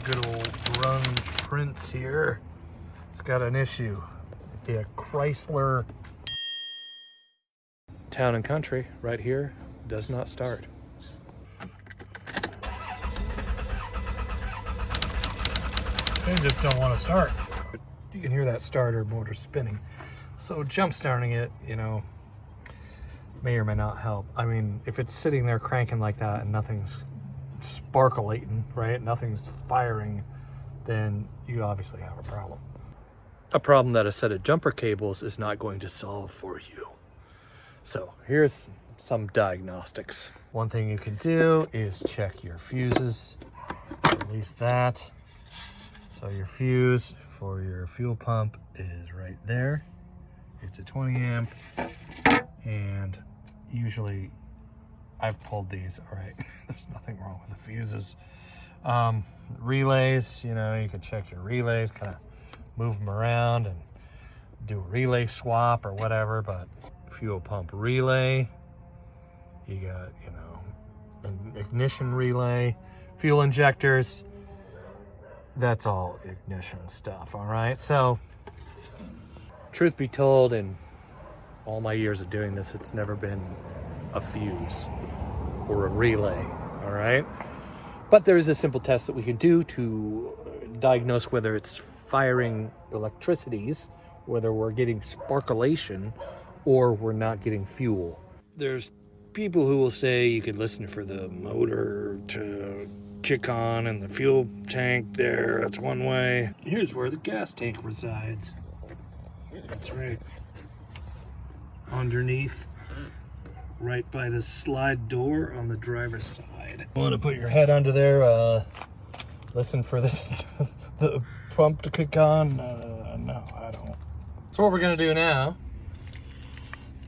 good old grunge Prince here. It's got an issue. The Chrysler Town Country right here does not start. They just don't want to start. You can hear that starter motor spinning. So jump starting it, you know, may or may not help. I mean, if it's sitting there cranking like that and nothing's sparkling, right? Nothing's firing, then you obviously have a problem. A problem that a set of jumper cables is not going to solve for you. So here's some diagnostics. One thing you can do is check your fuses, at least that. So your fuse for your fuel pump is right there. It's a 20 amp, and usually I've pulled these, all right. There's nothing wrong with the fuses. Relays, you know, you can check your relays, kind of move them around and do a relay swap or whatever, but fuel pump relay, you got, you know, an ignition relay, fuel injectors, that's all ignition stuff, all right? So, truth be told, in all my years of doing this, it's never been a fuse or a relay, all right? But there is a simple test that we can do to diagnose whether it's firing electricities, whether we're getting sparklation or we're not getting fuel. There's people who will say you could listen for the motor to kick on and the fuel tank there, that's one way. Here's where the gas tank resides. That's right. Underneath, right by the slide door on the driver's side. You want to put your head under there, listen for this, the pump to kick on? No, I don't. So what we're gonna do now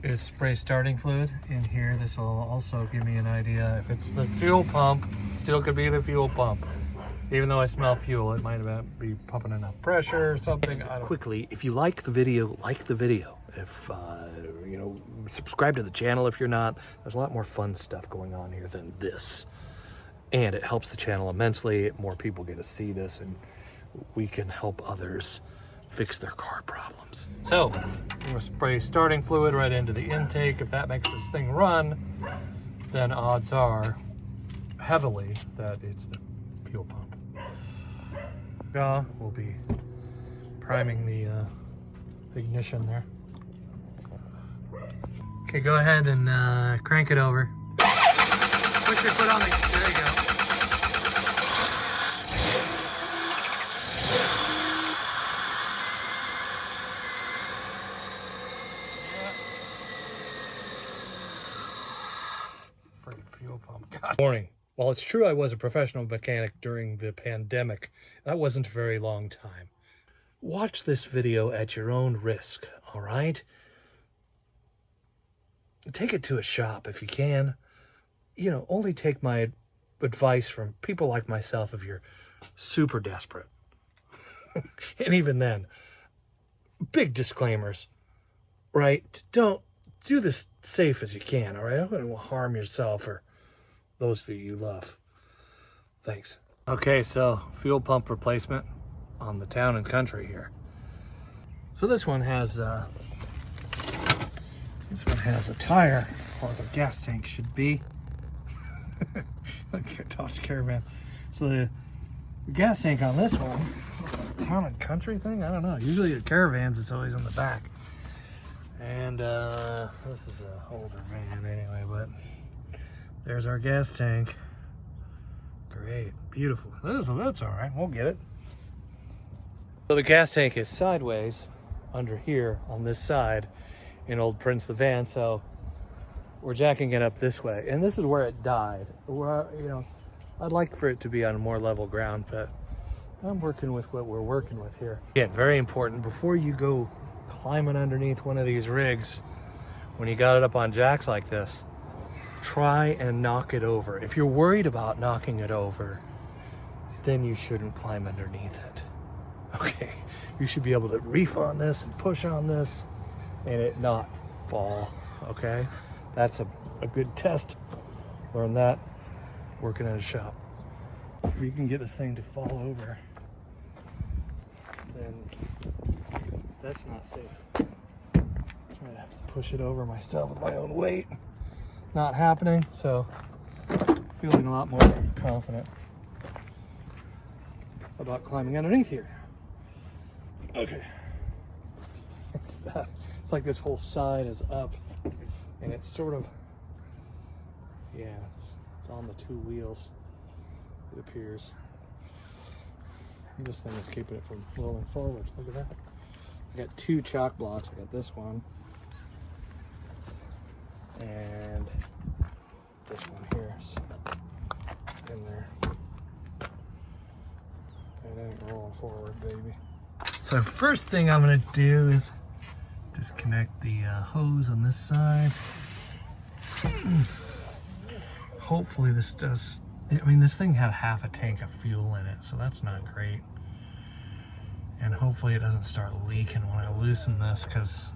is spray starting fluid in here. This will also give me an idea if it's the fuel pump. It still could be the fuel pump. Even though I smell fuel, it might be pumping enough pressure or something. I don't. Quickly, if you like the video, like the video. If, you know, subscribe to the channel if you're not. There's a lot more fun stuff going on here than this. And it helps the channel immensely. More people get to see this, and we can help others fix their car problems. So, I'm gonna spray starting fluid right into the intake. If that makes this thing run, then odds are heavily that it's the fuel pump. We'll be priming the ignition there. Okay, go ahead and crank it over. Put your foot on the, there you go. Freaking fuel pump. God. Morning. While it's true I was a professional mechanic during the pandemic, that wasn't a very long time. Watch this video at your own risk, all right? Take it to a shop if you can. You know, only take my advice from people like myself if you're super desperate. And even then, big disclaimers, right? Don't do this safe as you can, all right? Don't harm yourself or those that you love. Thanks. Okay, so fuel pump replacement on the Town and Country here. So this one has a tire, or the gas tank should be. Dodge Caravan. So the gas tank on this one, Town and Country thing, I don't know. Usually the Caravans is always on the back. And this is an older van anyway, but there's our gas tank. Great, beautiful. That's all right, we'll get it. So the gas tank is sideways under here on this side in old Prince the van, so we're jacking it up this way. And this is where it died. Where, you know, I'd like for it to be on more level ground, but I'm working with what we're working with here. Again, very important, before you go climbing underneath one of these rigs, when you got it up on jacks like this, try and knock it over. If you're worried about knocking it over, then you shouldn't climb underneath it. Okay, you should be able to reef on this and push on this and it not fall, okay? That's a good test. Learn that working at a shop. If you can get this thing to fall over, then that's not safe. Trying to push it over myself with my own weight. Not happening, so feeling a lot more confident about climbing underneath here. Okay. It's like this whole side is up, and it's sort of, yeah, it's on the two wheels, it appears. This thing is keeping it from rolling forward. Look at that. I got two chalk blocks. I got this one and this one here. So in there. It ain't rolling forward, baby. So first thing I'm gonna do is disconnect the hose on this side. Hopefully this does, I mean, this thing had half a tank of fuel in it, so that's not great. And hopefully it doesn't start leaking when I loosen this, because,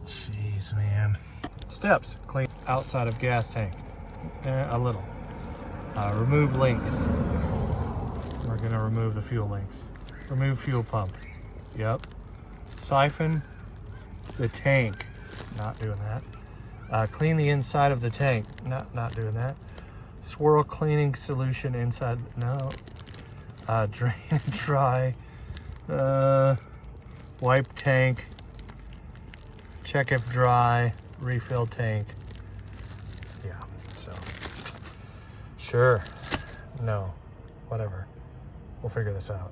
jeez, man. Steps: clean outside of gas tank, a little. Remove links. We're gonna remove the fuel links. Remove fuel pump. Yep. Siphon the tank. Not doing that. Clean the inside of the tank. Not doing that. Swirl cleaning solution inside. No. Drain and dry. Wipe tank. Check if dry. Refill tank. Yeah. So. Sure. No. Whatever. We'll figure this out.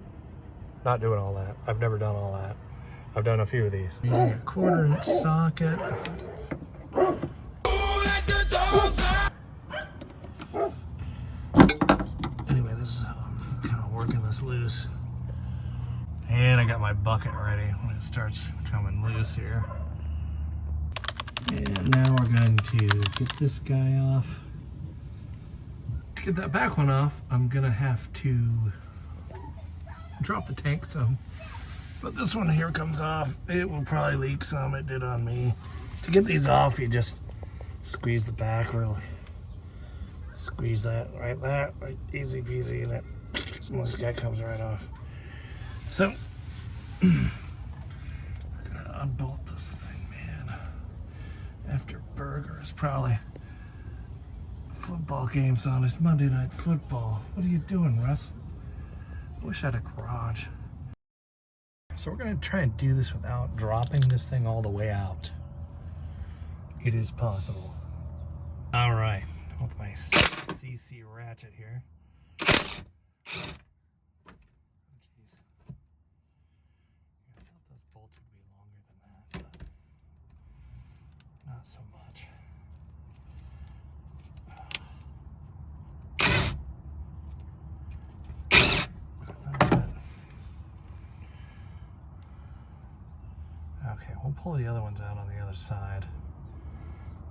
Not doing all that. I've never done all that. I've done a few of these. Using a 1/4-inch socket. Anyway, this is how I'm kind of working this loose. And I got my bucket ready when it starts coming loose here. And now we're going to get this guy off. Get that back one off, I'm gonna have to drop the tank some. But this one here comes off. It will probably leak some. It did on me. To get these off, you just squeeze the back really. Squeeze that right there, like easy peasy, and this guy comes right off. So I'm gonna unbolt this thing, man. After burger is probably football games on. It's Monday Night Football. What are you doing, Russ? I wish I had a garage. So we're gonna try and do this without dropping this thing all the way out. It is possible. All right, with my CC ratchet here. Oh, geez. I thought those bolts would be longer than that, but not so much. Okay, we'll pull the other ones out on the other side.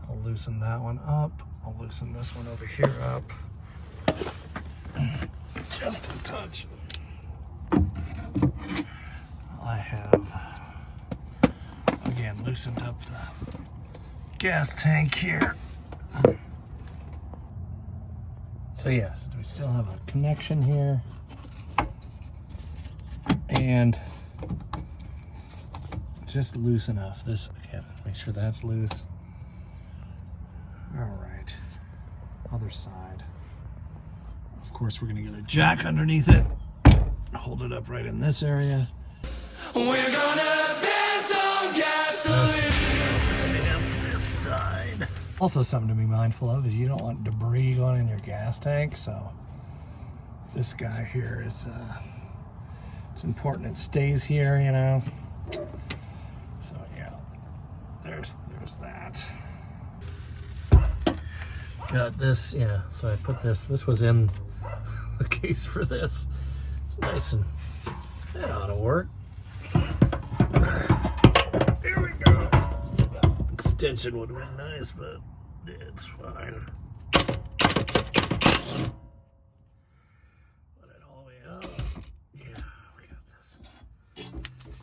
I'll loosen that one up. I'll loosen this one over here up. Just a touch. I have, again, loosened up the gas tank here. So yes, we still have a connection here. And just loose enough. This, again, make sure that's loose. All right, other side. Of course, we're gonna get a jack underneath it. Hold it up right in this area. We're gonna take some gasoline. This side. Also, something to be mindful of is you don't want debris going in your gas tank. So this guy here is, it's important it stays here, you know. So yeah, there's that. Got this, yeah, so I put this was in the case for this. It's nice, and that ought to work. Here we go. Extension would have been nice, but it's fine. Put it all the way up. Yeah, we got this.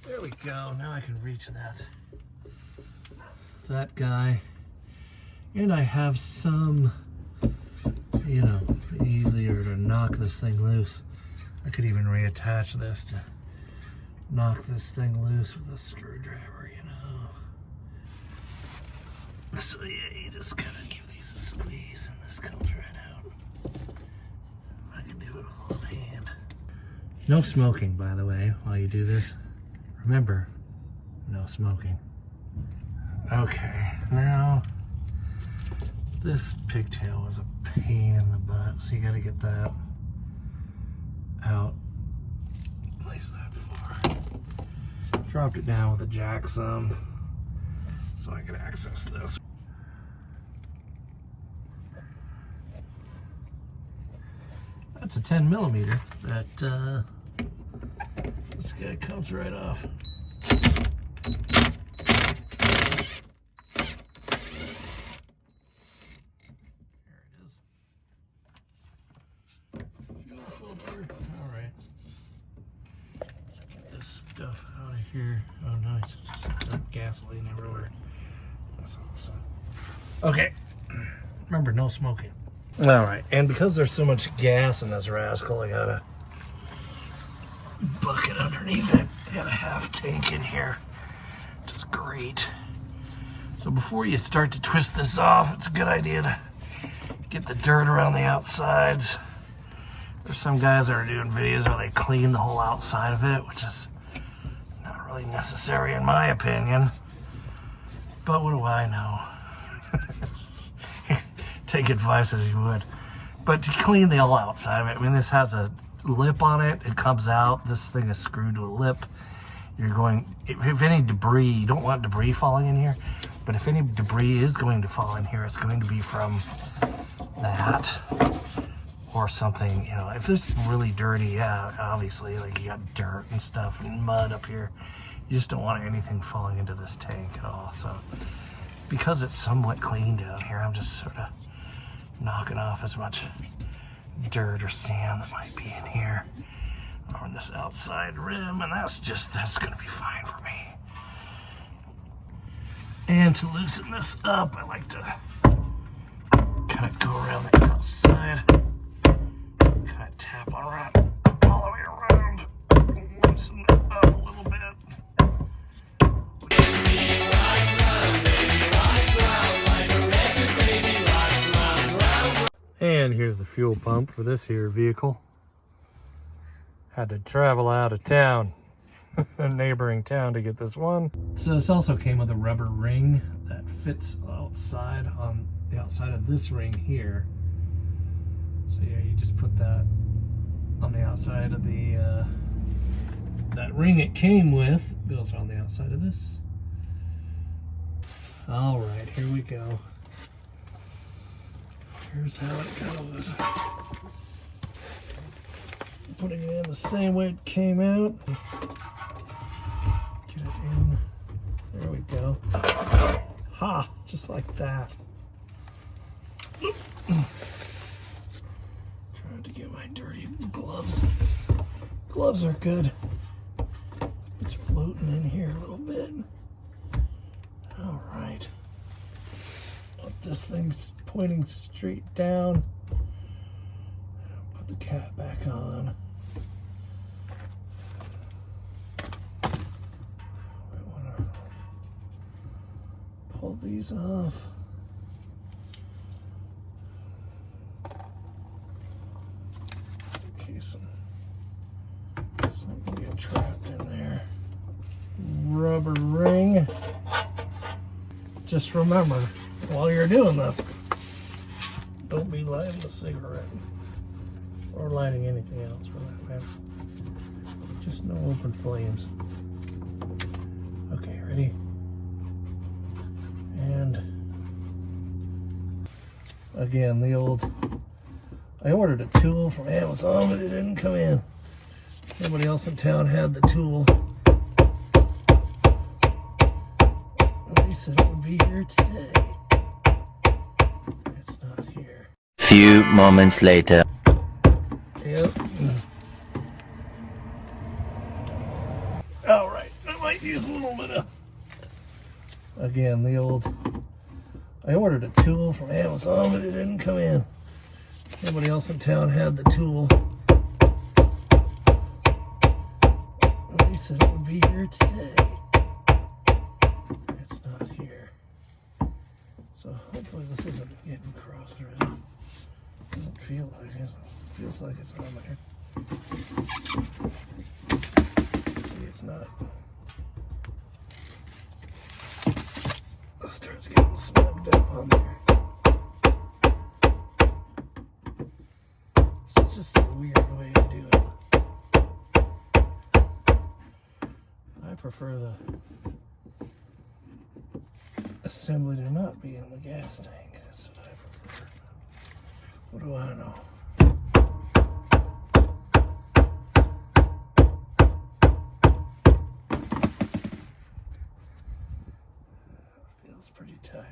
There we go. Now I can reach that guy. And I have some, you know, easier knock this thing loose. I could even reattach this to knock this thing loose with a screwdriver, you know. So yeah, you just gotta give these a squeeze and this comes right out. I can do it with one hand. No smoking, by the way, while you do this. Remember, no smoking. Okay, now this pigtail was a pain in the butt, so you gotta get that out. Place that far. Dropped it down with a jack some so I could access this. That's a 10mm that this guy comes right off. Here. Oh, nice. Just gasoline everywhere. That's awesome. Okay. Remember, no smoking. Alright, and because there's so much gas in this rascal, I got a bucket underneath it. I got a half tank in here, which is great. So before you start to twist this off, it's a good idea to get the dirt around the outsides. There's some guys that are doing videos where they clean the whole outside of it, which is really necessary in my opinion, but what do I know? Take advice as you would. But to clean the whole outside of it, I mean, this has a lip on it, it comes out, this thing is screwed to a lip. You're going, if any debris, you don't want debris falling in here, but if any debris is going to fall in here, it's going to be from that or something, you know. If this is really dirty, yeah, obviously, like you got dirt and stuff and mud up here, you just don't want anything falling into this tank at all. So because it's somewhat clean down here, I'm just sort of knocking off as much dirt or sand that might be in here on this outside rim, and that's gonna be fine for me. And to loosen this up, I like to kind of go around the outside, kind of tap on around all the way around, loosen it up a little bit. And here's the fuel pump for this here vehicle. Had to travel out of town, a neighboring town, to get this one. So this also came with a rubber ring that fits outside on the outside of this ring here. So yeah, you just put that on the outside of the that ring it came with. It goes on the outside of this. All right, here we go. Here's how it goes. Putting it in the same way it came out. Get it in. There we go. Ha! Just like that. Trying to get my dirty gloves. Gloves are good. It's floating in here a little bit. All right. This thing's pointing straight down. Put the cap back on. I want to pull these off. Just in case something get trapped in there. Rubber ring. Just remember, while you're doing this, don't be lighting a cigarette or lighting anything else for that matter. Just no open flames. Okay, ready? And again, the old, I ordered a tool from Amazon, but it didn't come in. Nobody else in town had the tool. They said it would be here today. It's not here. Few moments later. Yep. All right, I might use a little bit of, again, the old, I ordered a tool from Amazon, but it didn't come in. Nobody else in town had the tool. They said it would be here today. It's not here. So hopefully this isn't getting cross-threaded. Doesn't feel like it. Feels like it's on there. See, it's not. It starts getting snugged up on there. It's just a weird way to do it. I prefer the assembly to not be in the gas tank. That's what I prefer. What do I know? Feels pretty tight.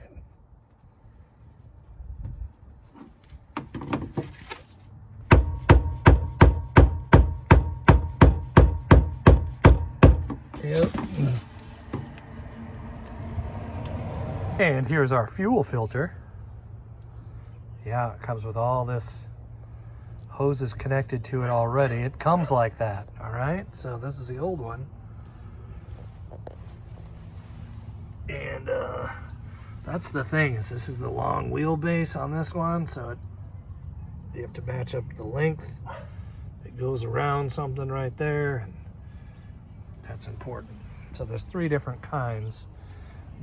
Yep. And here's our fuel filter. Yeah, it comes with all this hoses connected to it already. It comes like that, all right? So this is the old one. And that's the thing, is this is the long wheelbase on this one, so you have to match up the length. It goes around something right there, and that's important. So there's 3 different kinds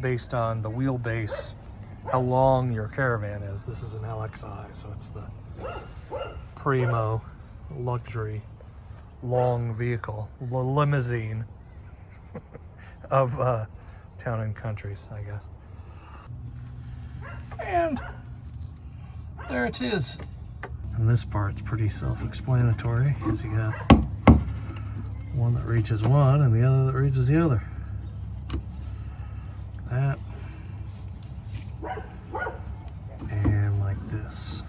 based on the wheelbase, how long your Caravan is. This is an LXI, so it's the primo luxury long vehicle, limousine of Town and Countries, I guess. And there it is. And this part's pretty self-explanatory, because you got one that reaches one and the other that reaches the other. That. And like this.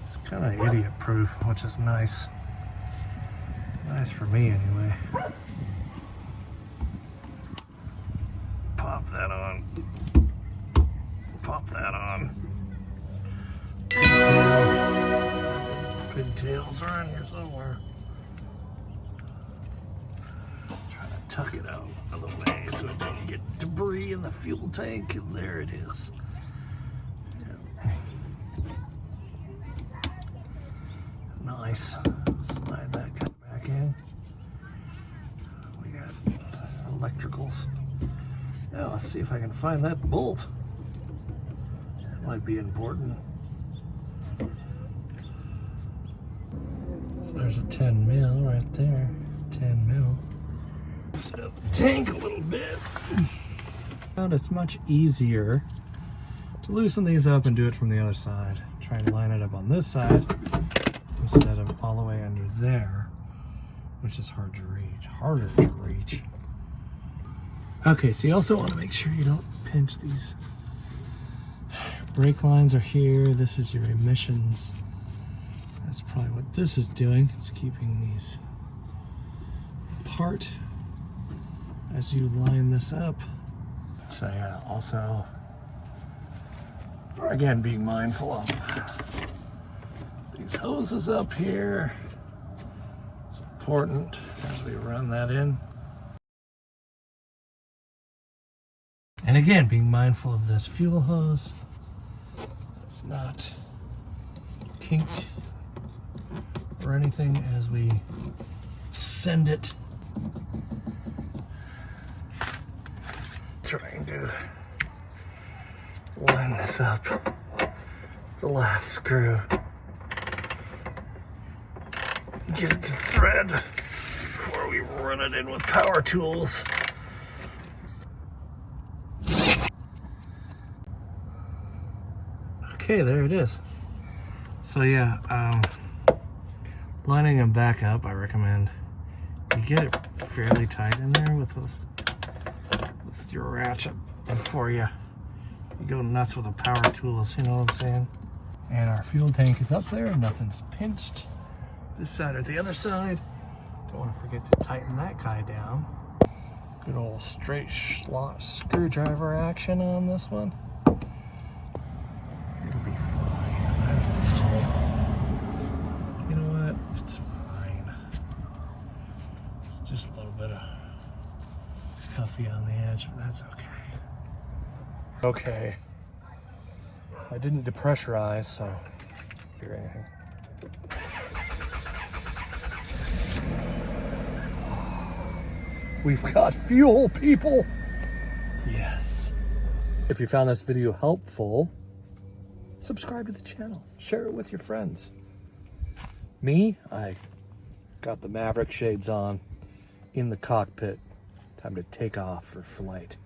It's kind of idiot proof, which is nice. Nice for me anyway. Pop that on. Pop that on. Pigtails are in here somewhere. Try to tuck it out of the way so it doesn't get debris in the fuel tank, and there it is. Yeah. Nice. Slide that guy back in. We got electricals. Now let's see if I can find that bolt. That might be important. So there's a 10 mil right there. 10 mil. Lift it up the tank a little bit. And it's much easier to loosen these up and do it from the other side. Try and line it up on this side instead of all the way under there, which is hard to reach. Harder to reach. Okay, so you also want to make sure you don't pinch these. Brake lines are here. This is your emissions. That's probably what this is doing. It's keeping these apart as you line this up. So yeah, also, again, being mindful of these hoses up here. It's important as we run that in. And again, being mindful of this fuel hose. It's not kinked or anything as we send it. Trying to line this up. It's the last screw. Get it to thread before we run it in with power tools. Okay, there it is. So yeah, lining them back up, I recommend you get it fairly tight in there with your ratchet before you go nuts with the power tools, you know what I'm saying? And our fuel tank is up there, nothing's pinched. This side or the other side. Don't want to forget to tighten that guy down. Good old straight slot screwdriver action on this one. It'll be fine. Just a little bit of cuffy on the edge, but that's okay. Okay. I didn't depressurize, so hear anything. We've got fuel, people. Yes. If you found this video helpful, subscribe to the channel. Share it with your friends. Me, I got the Maverick shades on in the cockpit. Time to take off for flight.